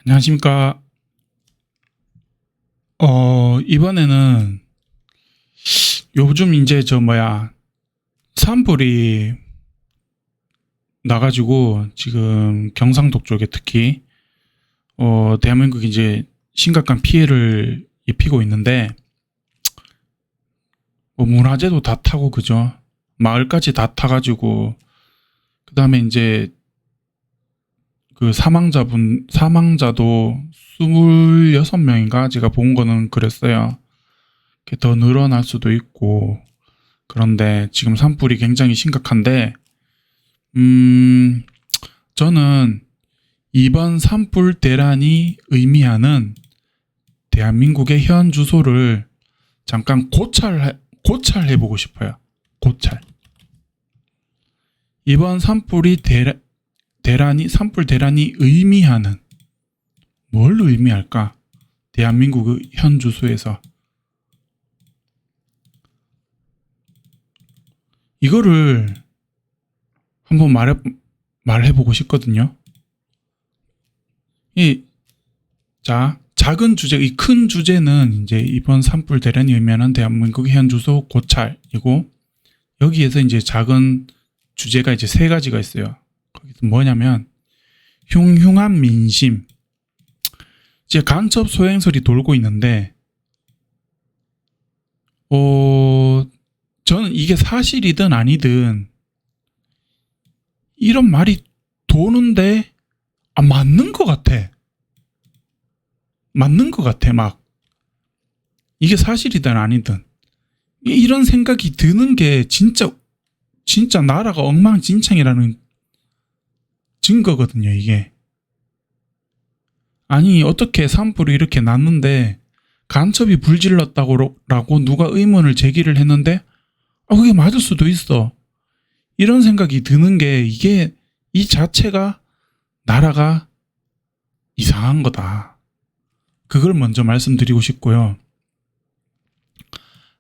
안녕하십니까. 이번에는 요즘 이제 산불이 나가지고 지금 경상도 쪽에 특히 대한민국이 이제 심각한 피해를 입히고 있는데 문화재도 다 타고 그죠? 마을까지 다 타가지고 그 다음에 이제 그 사망자도 26명인가 제가 본 거는 그랬어요. 더 늘어날 수도 있고 그런데 지금 산불이 굉장히 심각한데 저는 이번 산불 대란이 의미하는 대한민국의 현 주소를 잠깐 고찰해보고 싶어요. 고찰. 이번 산불 대란이 의미하는 뭘 의미할까? 대한민국의 현 주소에서 이거를 한번 말해보고 싶거든요. 작은 주제, 이 큰 주제는 이제 이번 산불 대란이 의미하는 대한민국의 현 주소 고찰이고 여기에서 이제 작은 주제가 이제 세 가지가 있어요. 거기서 뭐냐면 흉흉한 민심. 이제 간첩 소행설이 돌고 있는데 저는 이게 사실이든 아니든 이런 말이 도는데 맞는 것 같아. 막 이게 사실이든 아니든 이런 생각이 드는 게 진짜 나라가 엉망진창이라는 증거거든요. 이게 아니 어떻게 산불이 이렇게 났는데 간첩이 불질렀다고 누가 의문을 제기를 했는데 그게 맞을 수도 있어. 이런 생각이 드는 게 이게 이 자체가 나라가 이상한 거다. 그걸 먼저 말씀드리고 싶고요.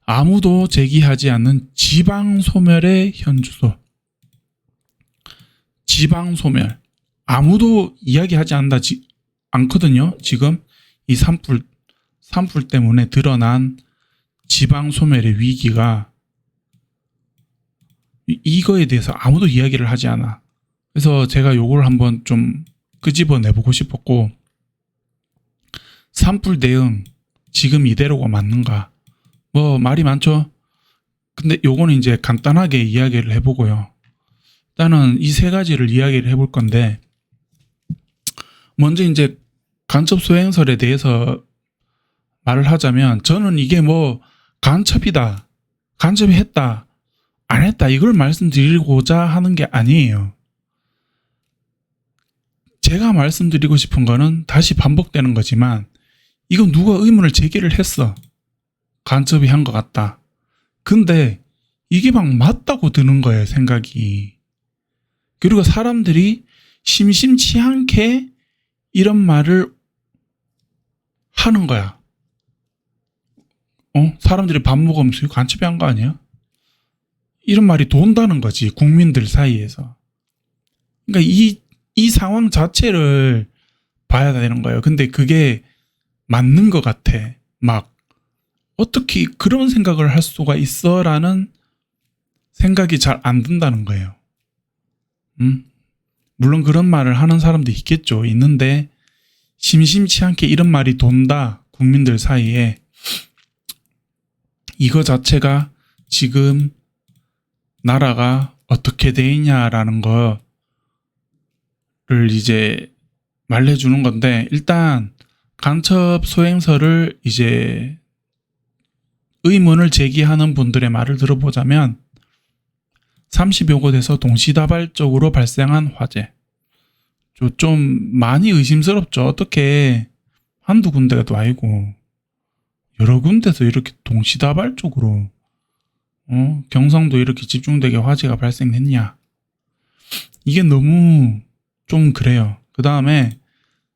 아무도 제기하지 않는 지방소멸의 현주소. 지방소멸. 아무도 이야기하지 않거든요. 지금 이 산불 때문에 드러난 지방소멸의 위기가 이거에 대해서 아무도 이야기를 하지 않아. 그래서 제가 요걸 한번 좀 끄집어내보고 싶었고 산불 대응 지금 이대로가 맞는가? 말이 많죠. 근데 요거는 이제 간단하게 이야기를 해보고요. 일단은 이 세 가지를 이야기를 해볼 건데 먼저 이제 간첩 소행설에 대해서 말을 하자면 저는 이게 간첩이다, 간첩이 했다, 안 했다 이걸 말씀드리고자 하는 게 아니에요. 제가 말씀드리고 싶은 거는 다시 반복되는 거지만 이건 누가 의문을 제기를 했어. 간첩이 한 것 같다. 근데 이게 막 맞다고 드는 거예요, 생각이. 그리고 사람들이 심심치 않게 이런 말을 하는 거야. 사람들이 밥 먹으면서 이거 간첩이 한 거 아니야? 이런 말이 돈다는 거지, 국민들 사이에서. 그러니까 이 상황 자체를 봐야 되는 거예요. 근데 그게 맞는 것 같아. 막 어떻게 그런 생각을 할 수가 있어? 라는 생각이 잘 안 든다는 거예요. 물론 그런 말을 하는 사람도 있겠죠. 있는데 심심치 않게 이런 말이 돈다. 국민들 사이에. 이거 자체가 지금 나라가 어떻게 돼 있냐라는 거를 이제 말해주는 건데 일단 간첩 소행설을 이제 의문을 제기하는 분들의 말을 들어보자면 30여 곳에서 동시다발적으로 발생한 화재. 좀 많이 의심스럽죠. 어떻게 한두 군데가 또 아니고 여러 군데서 이렇게 동시다발적으로 경상도 이렇게 집중되게 화재가 발생했냐. 이게 너무 좀 그래요. 그 다음에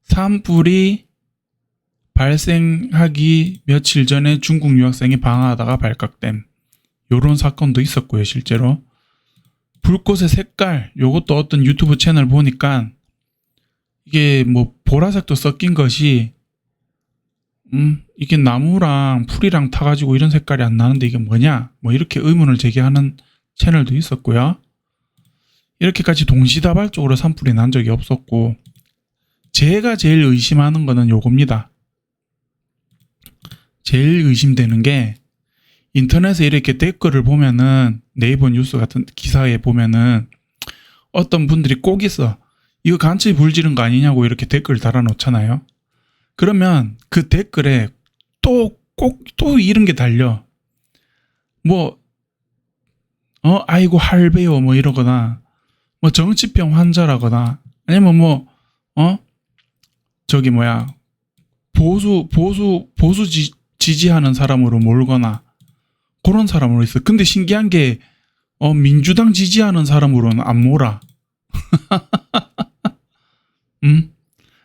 산불이 발생하기 며칠 전에 중국 유학생이 방황하다가 발각됨. 요런 사건도 있었고요. 실제로 불꽃의 색깔 요것도 어떤 유튜브 채널 보니까 이게 뭐 보라색도 섞인 것이 이게 나무랑 풀이랑 타가지고 이런 색깔이 안 나는데 이게 뭐냐? 뭐 이렇게 의문을 제기하는 채널도 있었고요. 이렇게까지 동시다발적으로 산불이 난 적이 없었고, 제가 제일 의심하는 거는 요겁니다. 제일 의심되는 게 인터넷에 이렇게 댓글을 보면은 네이버 뉴스 같은 기사에 보면은 어떤 분들이 꼭 있어. 이거 간첩이 불지른 거 아니냐고 이렇게 댓글 달아놓잖아요. 그러면 그 댓글에 또 이런 게 달려. 뭐, 아이고 할배요 뭐 이러거나, 뭐 정치병 환자라거나, 아니면 뭐, 저기 뭐야, 보수 지지하는 사람으로 몰거나, 그런 사람으로 있어. 근데 신기한 게, 민주당 지지하는 사람으로는 안 몰아.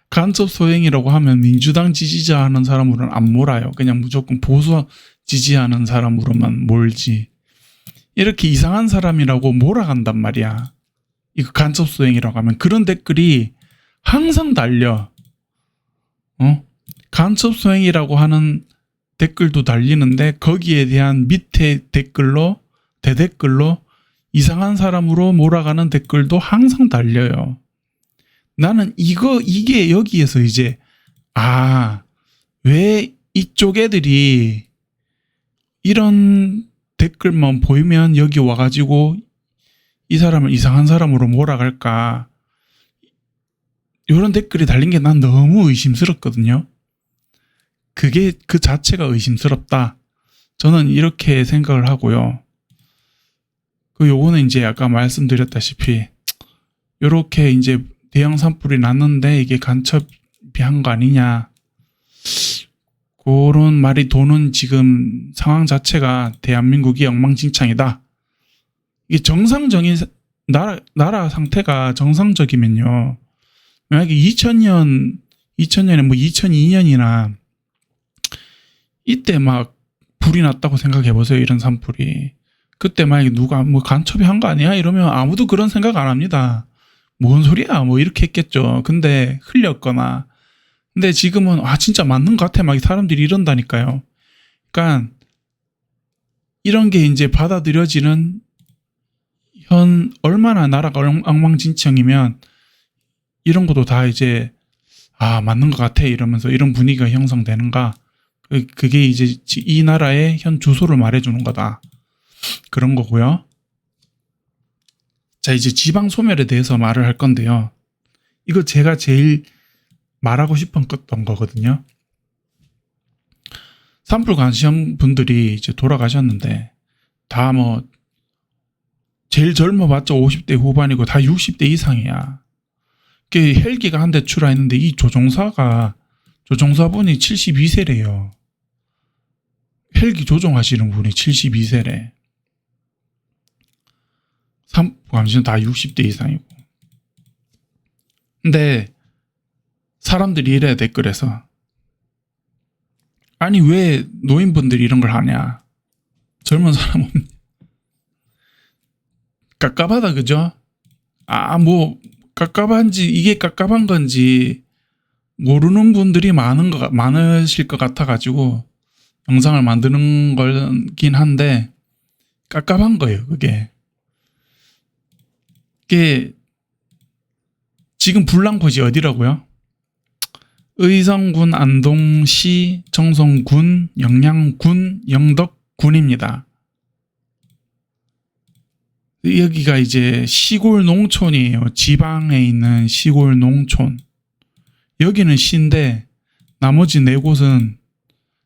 간첩 소행이라고 하면 민주당 지지자 하는 사람으로는 안 몰아요. 그냥 무조건 보수 지지하는 사람으로만 몰지. 이렇게 이상한 사람이라고 몰아간단 말이야. 이거 간첩 소행이라고 하면. 그런 댓글이 항상 달려. 간첩 소행이라고 하는 댓글도 달리는데 거기에 대한 밑에 댓글로, 대댓글로 이상한 사람으로 몰아가는 댓글도 항상 달려요. 나는 이게 여기에서 이제, 왜 이쪽 애들이 이런 댓글만 보이면 여기 와가지고 이 사람을 이상한 사람으로 몰아갈까. 이런 댓글이 달린 게 난 너무 의심스럽거든요. 그게 그 자체가 의심스럽다. 저는 이렇게 생각을 하고요. 요거는 이제 아까 말씀드렸다시피 요렇게 이제 대형 산불이 났는데 이게 간첩이 한 거 아니냐. 그런 말이 도는 지금 상황 자체가 대한민국이 엉망진창이다. 이게 정상적인 나라 상태가 정상적이면요. 만약에 2000년에 뭐 2002년이나 이때 막 불이 났다고 생각해 보세요. 이런 산불이. 그때 만약에 누가 뭐 간첩이 한 거 아니야? 이러면 아무도 그런 생각 안 합니다. 뭔 소리야? 뭐 이렇게 했겠죠. 근데 흘렸거나. 근데 지금은 진짜 맞는 것 같아. 막 사람들이 이런다니까요. 그러니까 이런 게 이제 받아들여지는 얼마나 나라가 엉망진창이면 이런 것도 다 이제 맞는 것 같아 이러면서 이런 분위기가 형성되는가. 그게 이제 이 나라의 현 주소를 말해주는 거다. 그런 거고요. 자, 이제 지방 소멸에 대해서 말을 할 건데요. 이거 제가 제일 말하고 싶었던 거거든요. 산불 관심 분들이 이제 돌아가셨는데 다 뭐 제일 젊어봤자 50대 후반이고 다 60대 이상이야. 헬기가 한 대 출하했는데 이 조종사분이 72세래요. 헬기 조종하시는 분이 72세래. 산불감시는 다 60대 이상이고. 근데 사람들이 이래 댓글에서 아니 왜 노인분들이 이런 걸 하냐. 젊은 사람은 깝깝하다 그죠? 뭐 깝깝한지 이게 깝깝한 건지 모르는 분들이 많으실 것 같아가지고 영상을 만드는 거긴 한데 깝깝한 거예요. 그게 지금 불난 곳이 어디라고요? 의성군, 안동시, 청송군, 영양군, 영덕군입니다. 여기가 이제 시골 농촌이에요. 지방에 있는 시골 농촌. 여기는 시인데 나머지 4곳은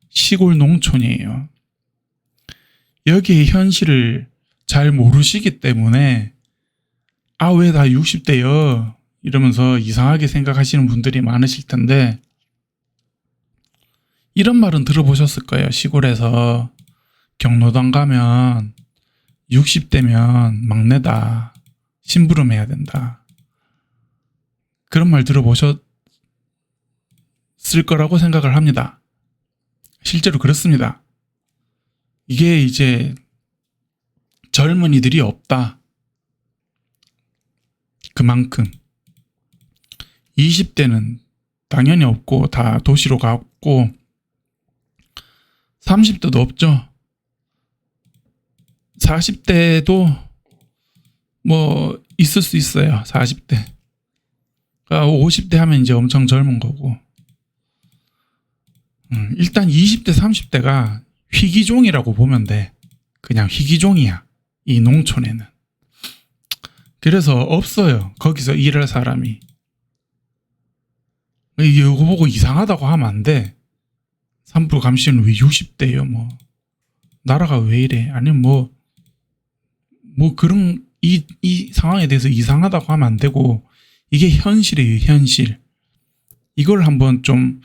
시골 농촌이에요. 여기의 현실을 잘 모르시기 때문에 왜 다 60대요? 이러면서 이상하게 생각하시는 분들이 많으실 텐데 이런 말은 들어보셨을 거예요. 시골에서 경로당 가면 60대면 막내다. 심부름해야 된다. 그런 말 들어보셨을 거라고 생각을 합니다. 실제로 그렇습니다. 이게 이제 젊은이들이 없다. 그만큼 20대는 당연히 없고 다 도시로 갔고 30대도 없죠. 40대도 뭐 있을 수 있어요. 40대. 50대 하면 이제 엄청 젊은 거고. 일단 20대, 30대가 희귀종이라고 보면 돼. 그냥 희귀종이야. 이 농촌에는. 그래서 없어요. 거기서 일할 사람이. 이거 보고 이상하다고 하면 안 돼. 산불 감시는 왜 60대예요? 뭐 나라가 왜 이래? 아니면 뭐 그런 이 상황에 대해서 이상하다고 하면 안 되고 이게 현실이에요. 현실. 이걸 한번 좀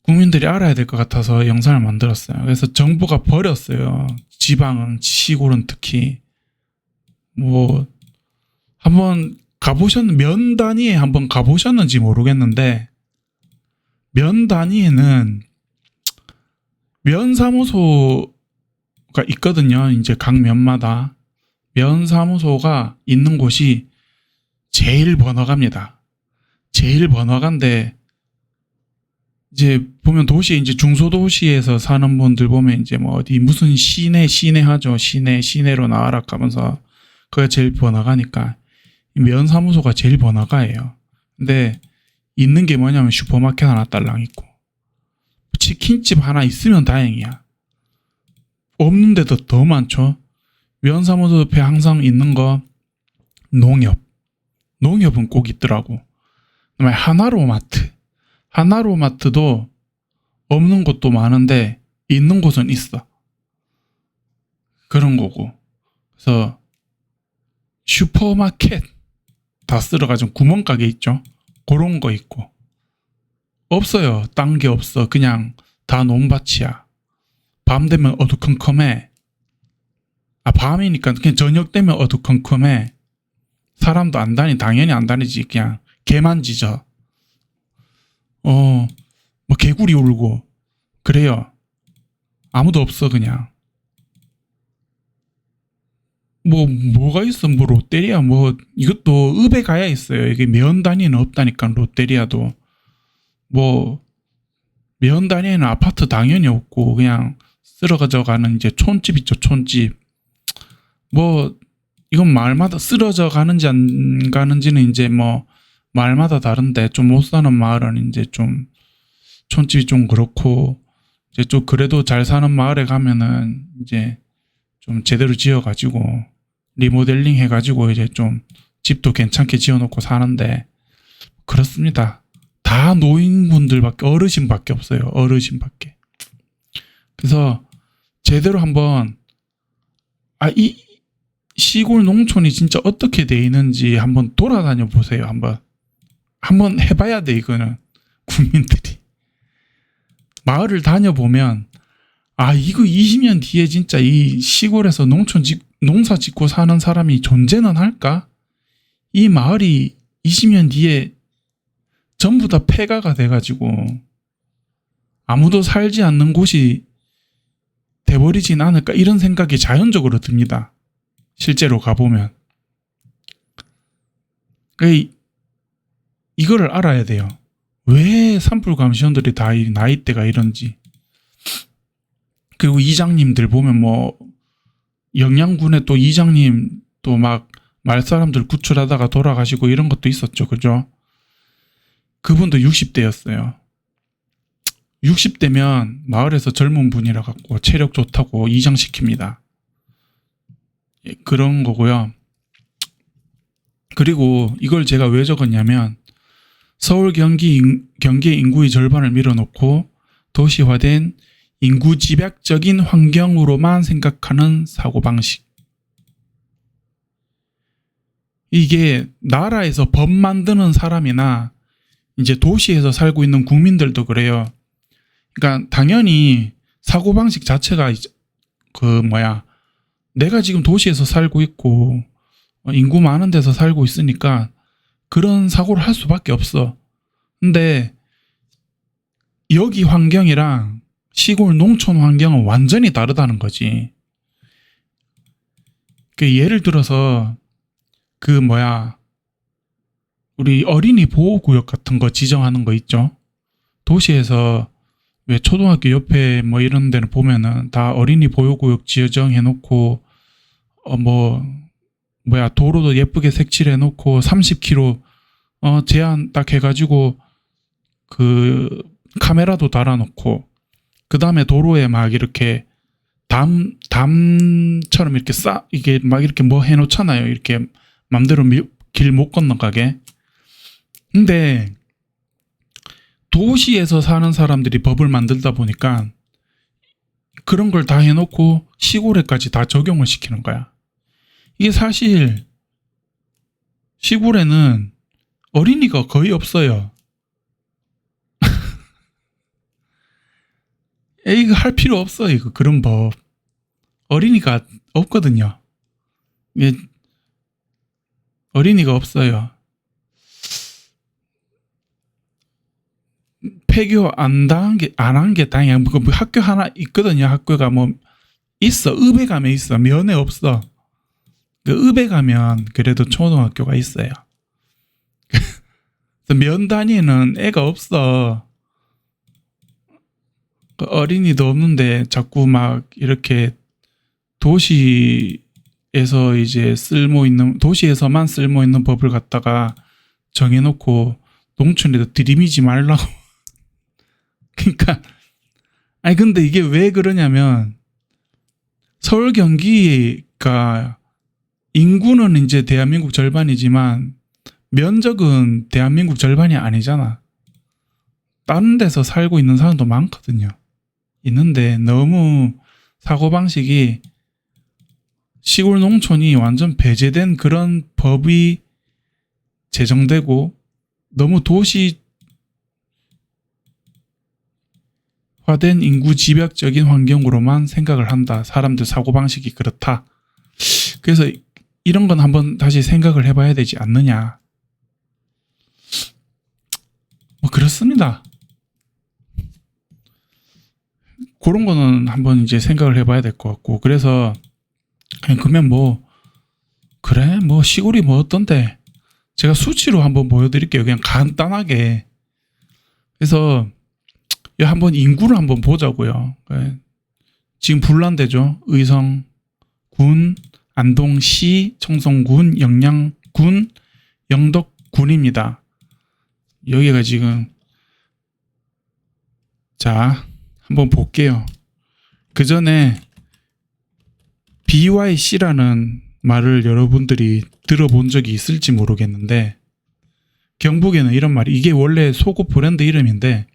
국민들이 알아야 될 것 같아서 영상을 만들었어요. 그래서 정부가 버렸어요. 지방은, 시골은 특히. 뭐 한번 면 단위에 한번 가보셨는지 모르겠는데 면 단위에는 면사무소가 있거든요. 이제 각 면마다 면사무소가 있는 곳이 제일 번화가입니다. 제일 번화가인데 이제 보면 도시 이제 중소도시에서 사는 분들 보면 이제 뭐 어디 무슨 시내 하죠. 시내로 나와라 하면서 그게 제일 번화가니까 면사무소가 제일 번화가예요. 근데 있는 게 뭐냐면 슈퍼마켓 하나 딸랑 있고 치킨집 하나 있으면 다행이야. 없는데도 더 많죠. 면사무소 옆에 항상 있는 거 농협은 꼭 있더라고. 그다음에 하나로마트도 없는 곳도 많은데 있는 곳은 있어. 그런 거고. 그래서 슈퍼마켓 다 쓸어가지고 구멍가게 있죠. 그런 거 있고. 없어요. 딴 게 없어. 그냥 다 논밭이야. 밤 되면 어두컴컴해. 밤이니까 그냥 저녁 되면 어두컴컴해. 사람도 당연히 안 다니지. 그냥 개만 짖어. 뭐 개구리 울고 그래요. 아무도 없어. 그냥 뭐가 있어. 뭐 롯데리아 뭐 이것도 읍에 가야 있어요. 이게 면 단위는 없다니까. 롯데리아도 뭐 면 단위에는 아파트 당연히 없고 그냥 쓰러져 가는 이제 촌집 있죠. 촌집. 뭐 이건 마을마다 쓰러져 가는지 안 가는지는 이제 뭐 마을마다 다른데 좀 못 사는 마을은 이제 좀 촌집이 좀 그렇고 이제 좀 그래도 잘 사는 마을에 가면은 이제 좀 제대로 지어가지고 리모델링 해가지고 이제 좀 집도 괜찮게 지어놓고 사는데 그렇습니다. 다 노인분들밖에 어르신밖에 없어요. 어르신밖에. 그래서 제대로 한번 이 시골 농촌이 진짜 어떻게 돼 있는지 한번 돌아다녀 보세요. 한번 해봐야 돼. 이거는 국민들이 마을을 다녀보면 이거 20년 뒤에 진짜 이 시골에서 농사 짓고 사는 사람이 존재는 할까? 이 마을이 20년 뒤에 전부 다 폐가가 돼가지고 아무도 살지 않는 곳이 돼버리진 않을까? 이런 생각이 자연적으로 듭니다. 실제로 가보면. 이거를 알아야 돼요. 왜 산불 감시원들이 다 나이대가 이런지. 그리고 이장님들 보면 뭐 영양군에 또 이장님 또 막 말사람들 구출하다가 돌아가시고 이런 것도 있었죠. 그죠? 그분도 60대였어요. 60대면 마을에서 젊은 분이라 갖고 체력 좋다고 이장시킵니다. 그런 거고요. 그리고 이걸 제가 왜 적었냐면 서울 경기의 인구의 절반을 밀어놓고 도시화된 인구 집약적인 환경으로만 생각하는 사고방식. 이게 나라에서 법 만드는 사람이나 이제 도시에서 살고 있는 국민들도 그래요. 그러니까 당연히 사고방식 자체가 내가 지금 도시에서 살고 있고 인구 많은 데서 살고 있으니까 그런 사고를 할 수밖에 없어. 근데 여기 환경이랑 시골 농촌 환경은 완전히 다르다는 거지. 예를 들어서 우리 우리 어린이 보호구역 같은 거 지정하는 거 있죠. 도시에서 왜 초등학교 옆에 뭐 이런 데는 보면은 다 어린이 보호구역 지정해 놓고 도로도 예쁘게 색칠해 놓고 30km 제한 딱 해가지고 그 카메라도 달아놓고 그 다음에 도로에 막 이렇게 담처럼 이렇게 이게 막 이렇게 뭐 해놓잖아요. 이렇게 맘대로 길 못 건너가게. 근데 도시에서 사는 사람들이 법을 만들다 보니까 그런 걸 다 해놓고 시골에까지 다 적용을 시키는 거야. 이게 사실 시골에는 어린이가 거의 없어요. 이거 할 필요 없어. 이거 그런 법. 어린이가 없거든요. 어린이가 없어요. 폐교 안 한 게 다행이야. 뭐 학교 하나 있거든요. 학교가 뭐 있어. 읍에 가면 있어. 면에 없어. 그 읍에 가면 그래도 초등학교가 있어요. 면 단위는 애가 없어. 어린이도 없는데 자꾸 막 이렇게 도시에서 이제 도시에서만 쓸모 있는 법을 갖다가 정해놓고 농촌에도 들이미지 말라고. 그러니까 아니 근데 이게 왜 그러냐면 서울 경기가 인구는 이제 대한민국 절반이지만 면적은 대한민국 절반이 아니잖아. 다른 데서 살고 있는 사람도 많거든요. 있는데 너무 사고방식이 시골 농촌이 완전 배제된 그런 법이 제정되고 너무 도시화된 인구 집약적인 환경으로만 생각을 한다. 사람들 사고방식이 그렇다. 그래서 이런 건 한번 다시 생각을 해봐야 되지 않느냐. 뭐 그렇습니다. 그런 거는 한번 이제 생각을 해봐야 될 것 같고, 그래서 그러면 그래 시골이 뭐 어떤데 제가 수치로 한번 보여드릴게요. 그냥 간단하게. 그래서 한번 인구를 한번 보자고요. 지금 분란되죠. 의성군, 안동시, 청송군, 영양군, 영덕군입니다. 여기가 지금 자 한번 볼게요. 그 전에 BYC라는 말을 여러분들이 들어본 적이 있을지 모르겠는데 경북에는 이런 말이, 이게 원래 속옷 브랜드 이름인데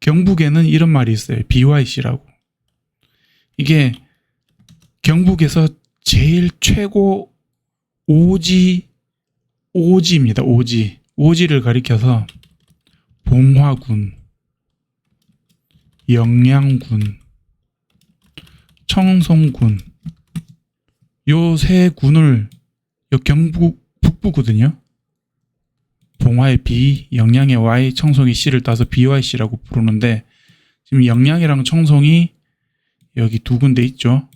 경북에는 이런 말이 있어요. BYC라고. 이게 경북에서 제일 최고 오지입니다. 오지를 가리켜서 봉화군, 영양군, 청송군, 요 세 군을, 경북 북부거든요. 봉화의 B, 영양의 Y, 청송의 C를 따서 BYC라고 부르는데 지금 영양이랑 청송이 여기 두 군데 있죠.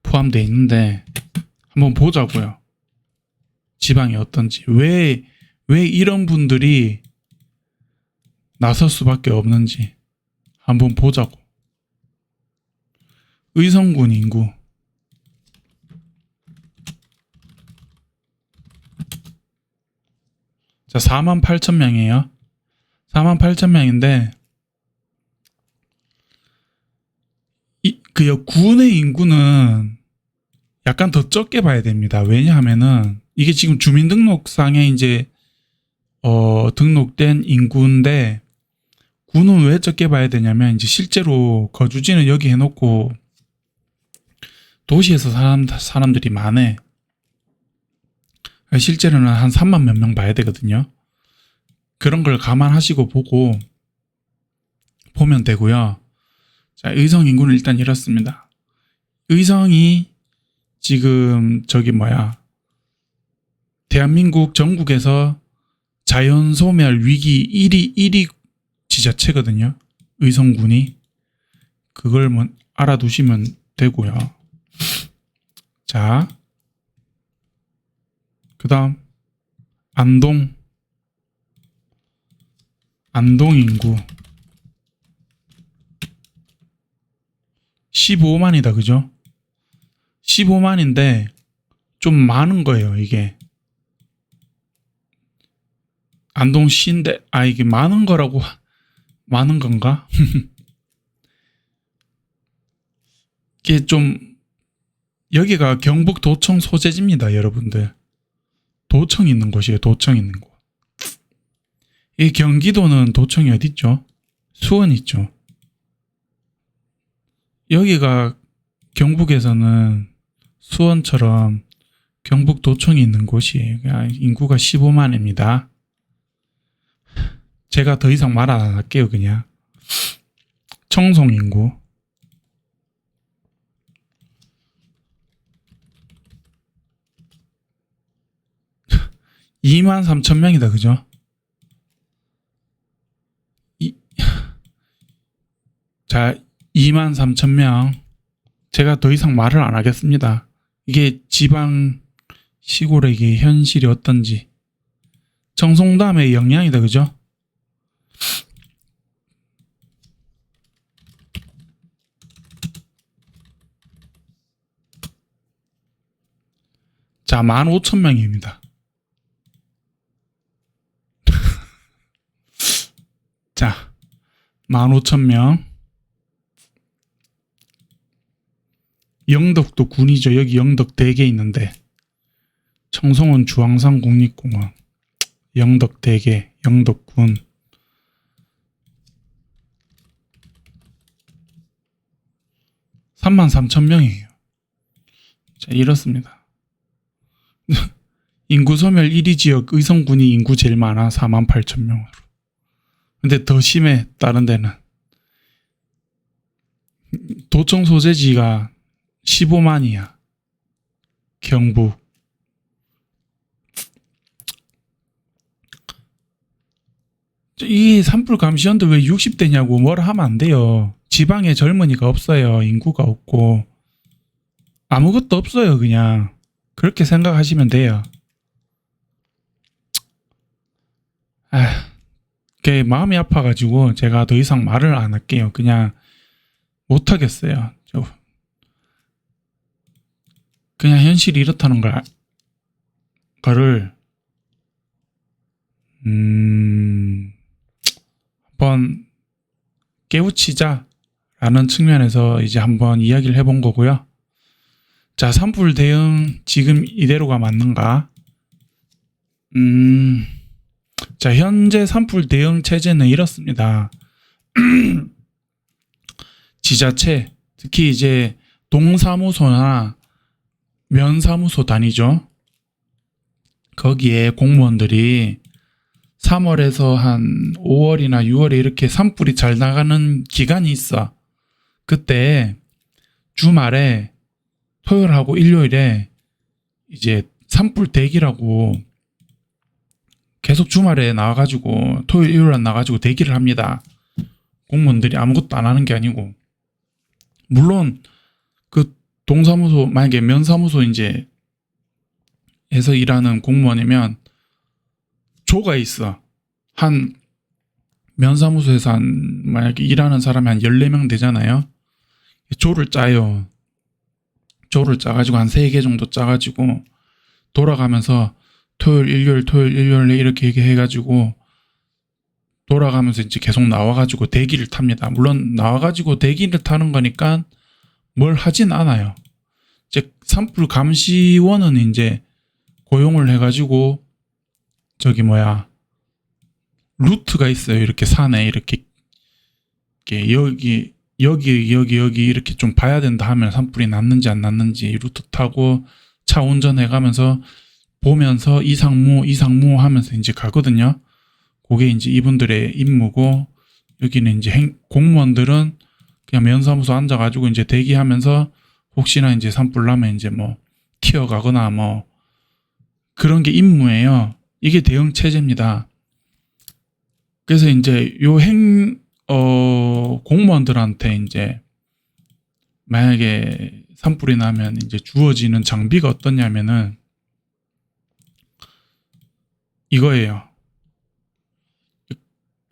포함되어 있는데 한번 보자고요. 지방이 어떤지. 왜 이런 분들이 나설 수밖에 없는지 한번 보자고. 의성군 인구 자 48,000명이에요. 48,000명인데 그 군의 인구는 약간 더 적게 봐야 됩니다. 왜냐하면은 이게 지금 주민등록상에 이제 등록된 인구인데 군은 왜 적게 봐야 되냐면 이제 실제로 거주지는 여기 해놓고 도시에서 사람들이 많아. 실제로는 한 3만 몇 명 봐야 되거든요. 그런 걸 감안하시고 보면 되고요. 자, 의성 인구는 일단 이렇습니다. 의성이 지금 대한민국 전국에서 자연소멸 위기 1위 지자체거든요. 의성군이. 그걸 알아두시면 되고요. 자, 그 다음 안동 인구 15만이다. 그죠? 15만인데 좀 많은 거예요. 이게 안동시인데 이게 많은 거라고 많은 건가? 이게 좀 여기가 경북 도청 소재지입니다. 여러분들 도청 있는 곳이에요. 도청 있는 곳. 이 경기도는 도청이 어디 있죠? 수원 있죠. 여기가 경북에서는 수원처럼 경북 도청이 있는 곳이에요. 인구가 15만입니다. 제가 더 이상 말 안 할게요. 그냥 청송 인구 23,000명이다. 그죠? 자, 23,000명. 제가 더 이상 말을 안 하겠습니다. 이게 지방 시골의 이게 현실이 어떤지. 청송담의 영향이다. 그죠? 자, 15,000명입니다. 자, 15,000명. 영덕도 군이죠. 여기 영덕 대게 있는데 청송은 주황산 국립공원, 영덕 대게, 영덕군. (33,000명이에요) 자, 이렇습니다. 인구 소멸 1위 지역 의성군이 인구 제일 많아. 48,000명으로. 근데 더 심해. 다른 데는 도청 소재지가 15만이야. 경북. 이 산불 감시원들 왜 60대냐고 뭐라 하면 안 돼요. 지방에 젊은이가 없어요. 인구가 없고 아무것도 없어요. 그냥 그렇게 생각하시면 돼요. 그게 마음이 아파가지고 제가 더 이상 말을 안 할게요. 그냥 못하겠어요. 그냥 현실이 이렇다는 거를 한번 깨우치자라는 측면에서 이제 한번 이야기를 해본 거고요. 자, 산불 대응 지금 이대로가 맞는가? 자, 현재 산불 대응 체제는 이렇습니다. 지자체, 특히 이제 동사무소나 면사무소 단위죠. 거기에 공무원들이 3월에서 한 5월이나 6월에 이렇게 산불이 잘 나가는 기간이 있어. 그때 주말에 토요일하고 일요일에 이제 산불 대기라고 계속 주말에 나와가지고 토요일 일요일에 나와가지고 대기를 합니다. 공무원들이 아무것도 안 하는 게 아니고, 물론 그 동사무소, 만약에 면사무소 이제 에서 일하는 공무원이면 조가 있어. 한 면사무소에서 만약에 일하는 사람이 한 14명 되잖아요. 조를 짜요. 조를 짜가지고 한 3개 정도 짜가지고 돌아가면서 토요일 일요일에 이렇게 얘기해가지고 돌아가면서 이제 계속 나와가지고 대기를 탑니다. 물론 나와가지고 대기를 타는 거니까 뭘 하진 않아요. 이제 산불 감시원은 이제 고용을 해가지고 루트가 있어요. 이렇게 산에 이렇게 여기 이렇게 좀 봐야 된다 하면 산불이 났는지 안 났는지 루트 타고 차 운전해가면서 보면서 이상무 하면서 이제 가거든요. 그게 이제 이분들의 임무고, 여기는 이제 공무원들은 그냥 면사무소 앉아가지고 이제 대기하면서 혹시나 이제 산불 나면 이제 뭐 튀어가거나 뭐 그런 게 임무예요. 이게 대응 체제입니다. 그래서 이제 공무원들한테 이제 만약에 산불이 나면 이제 주어지는 장비가 어떠냐면은 이거예요.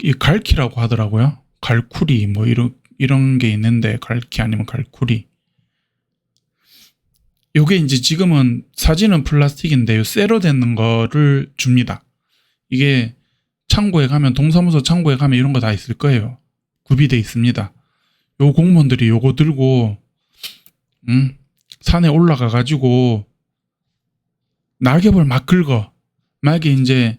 이 갈키라고 하더라고요. 갈쿠리 뭐 이런 게 있는데, 갈키 아니면 갈쿠리. 요게 이제 지금은 사진은 플라스틱인데 요 쇠로 되는 거를 줍니다. 이게 창고에 가면, 동사무소 창고에 가면 이런 거 다 있을 거예요. 구비돼 있습니다. 요 공무원들이 요거 들고 산에 올라가 가지고 낙엽을 막 긁어. 만약에 이제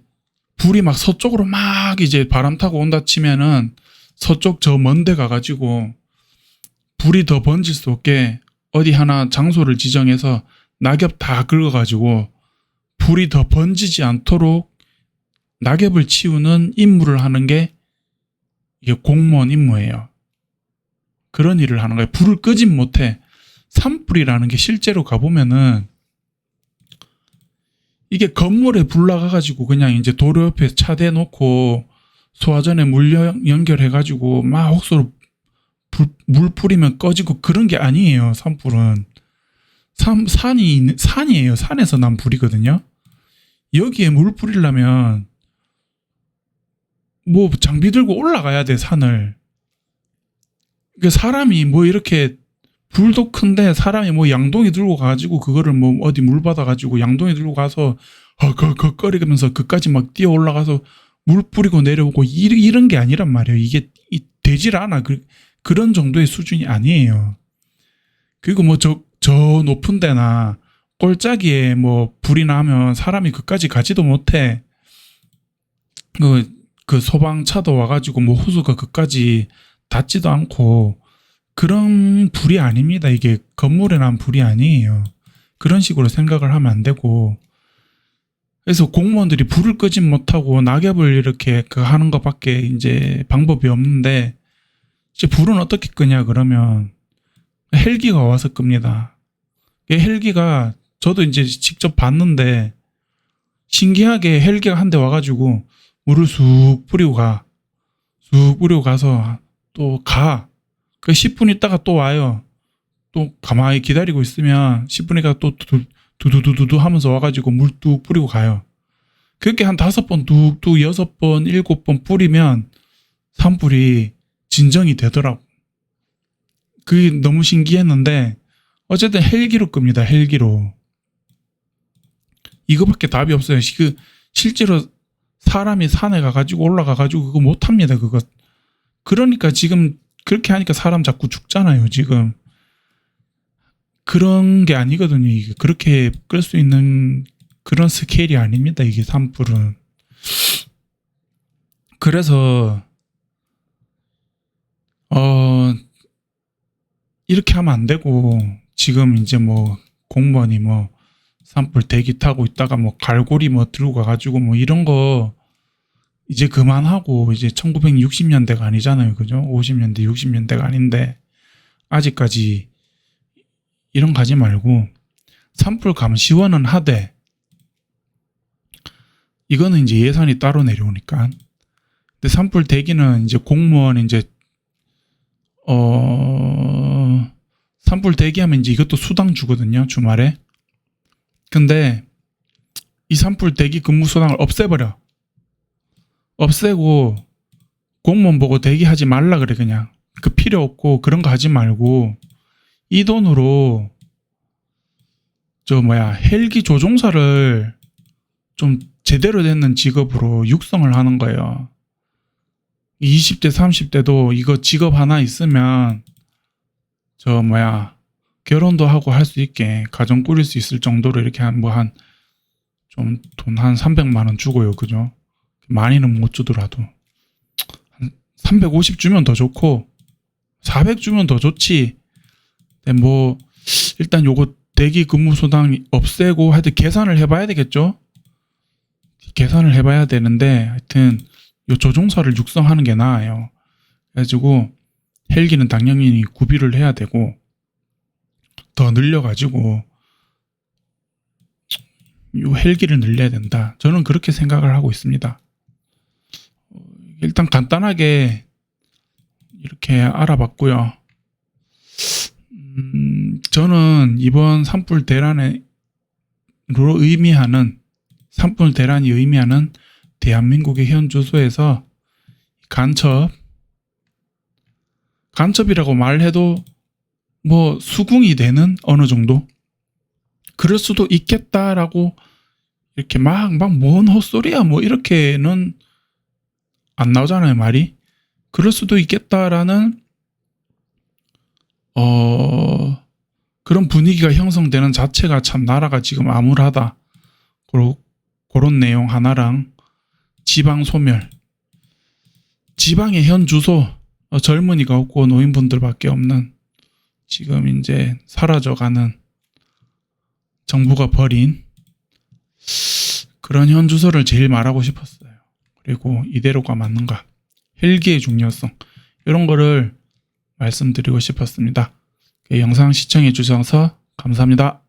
불이 막 서쪽으로 막 이제 바람 타고 온다 치면은 서쪽 저 먼데 가가지고 불이 더 번질 수 없게 어디 하나 장소를 지정해서 낙엽 다 긁어가지고 불이 더 번지지 않도록 낙엽을 치우는 임무를 하는 게 이게 공무원 임무예요. 그런 일을 하는 거예요. 불을 끄진 못해. 산불이라는 게 실제로 가보면은 이게 건물에 불 나가가지고 그냥 이제 도로 옆에 차 대놓고 소화전에 물 연결해가지고 막 혹소로 물 뿌리면 꺼지고 그런 게 아니에요. 산불은 산이에요. 산에서 난 불이거든요. 여기에 물 뿌리려면 뭐 장비 들고 올라가야 돼, 산을. 사람이 뭐 이렇게 불도 큰데 사람이 뭐 양동이 들고 가가지고 그거를 뭐 어디 물 받아가지고 양동이 들고 가서 거리면서 그까지 막 뛰어 올라가서 물 뿌리고 내려오고 이런 게 아니란 말이에요. 이게 되질 않아. 그런 정도의 수준이 아니에요. 그리고 뭐 저 높은 데나 꼴짜기에 뭐 불이 나면 사람이 그까지 가지도 못해. 그 소방차도 와가지고 뭐 호수가 그까지 닿지도 않고 그런 불이 아닙니다. 이게 건물에 난 불이 아니에요. 그런 식으로 생각을 하면 안 되고, 그래서 공무원들이 불을 끄진 못하고 낙엽을 이렇게 하는 것밖에 이제 방법이 없는데, 이제 불은 어떻게 끄냐 그러면 헬기가 와서 끕니다. 헬기가 저도 이제 직접 봤는데 신기하게 헬기가 한 대 와가지고 물을 쑥 뿌리고 가서 또 가. 그 10분 있다가 또 와요. 또 가만히 기다리고 있으면 10분 있다가 또 두두두두 하면서 와가지고 물 뚝 뿌리고 가요. 그렇게 한 5번 뚝뚝 6번 7번 뿌리면 산불이 진정이 되더라고. 그게 너무 신기했는데 어쨌든 헬기로 끕니다. 헬기로. 이거밖에 답이 없어요. 실제로 사람이 산에 가가지고 올라가가지고 그거 못합니다. 그거. 그러니까 지금 그렇게 하니까 사람 자꾸 죽잖아요. 지금 그런 게 아니거든요. 이게 그렇게 끌 수 있는 그런 스케일이 아닙니다. 이게 산불은. 그래서 이렇게 하면 안 되고, 지금 이제 뭐 공무원이 뭐 산불 대기 타고 있다가 뭐 갈고리 뭐 들고 가가지고 뭐 이런 거 이제 그만하고, 이제 1960년대가 아니잖아요. 그죠? 50년대, 60년대가 아닌데, 아직까지 이런 거 하지 말고, 산불 감시원은 하되, 이거는 이제 예산이 따로 내려오니까. 근데 산불 대기는 이제 공무원 이제, 산불 대기하면 이제 이것도 수당 주거든요. 주말에. 근데 이 산불 대기 근무 수당을 없애버려. 없애고 공무원 보고 대기하지 말라 그래. 그냥 그 필요 없고 그런 거 하지 말고 이 돈으로 헬기 조종사를 좀 제대로 되는 직업으로 육성을 하는 거예요. 20대 30대도 이거 직업 하나 있으면 결혼도 하고 할 수 있게 가정 꾸릴 수 있을 정도로 이렇게 좀 돈 한 300만 원 주고요. 그죠? 많이는 못 주더라도 한 350 주면 더 좋고 400 주면 더 좋지. 근데 뭐 일단 요거 대기 근무 수당 없애고 하여튼 계산을 해봐야 되겠죠. 계산을 해봐야 되는데 하여튼 요 조종사를 육성하는 게 나아요. 그래가지고 헬기는 당연히 구비를 해야 되고 더 늘려가지고 요 헬기를 늘려야 된다. 저는 그렇게 생각을 하고 있습니다. 일단 간단하게 이렇게 알아봤고요. 저는 이번 산불 대란이 의미하는 대한민국의 현 주소에서 간첩이라고 말해도 뭐 수긍이 되는 어느 정도 그럴 수도 있겠다라고 이렇게 막 뭔 헛소리야 뭐 이렇게는 안 나오잖아요 말이. 그럴 수도 있겠다라는 그런 분위기가 형성되는 자체가 참 나라가 지금 암울하다. 그런 내용 하나랑 지방 소멸, 지방의 현 주소, 젊은이가 없고 노인분들밖에 없는 지금 이제 사라져가는 정부가 버린 그런 현 주소를 제일 말하고 싶었어요. 그리고 이대로가 맞는가, 헬기의 중요성 이런 거를 말씀드리고 싶었습니다. 영상 시청해 주셔서 감사합니다.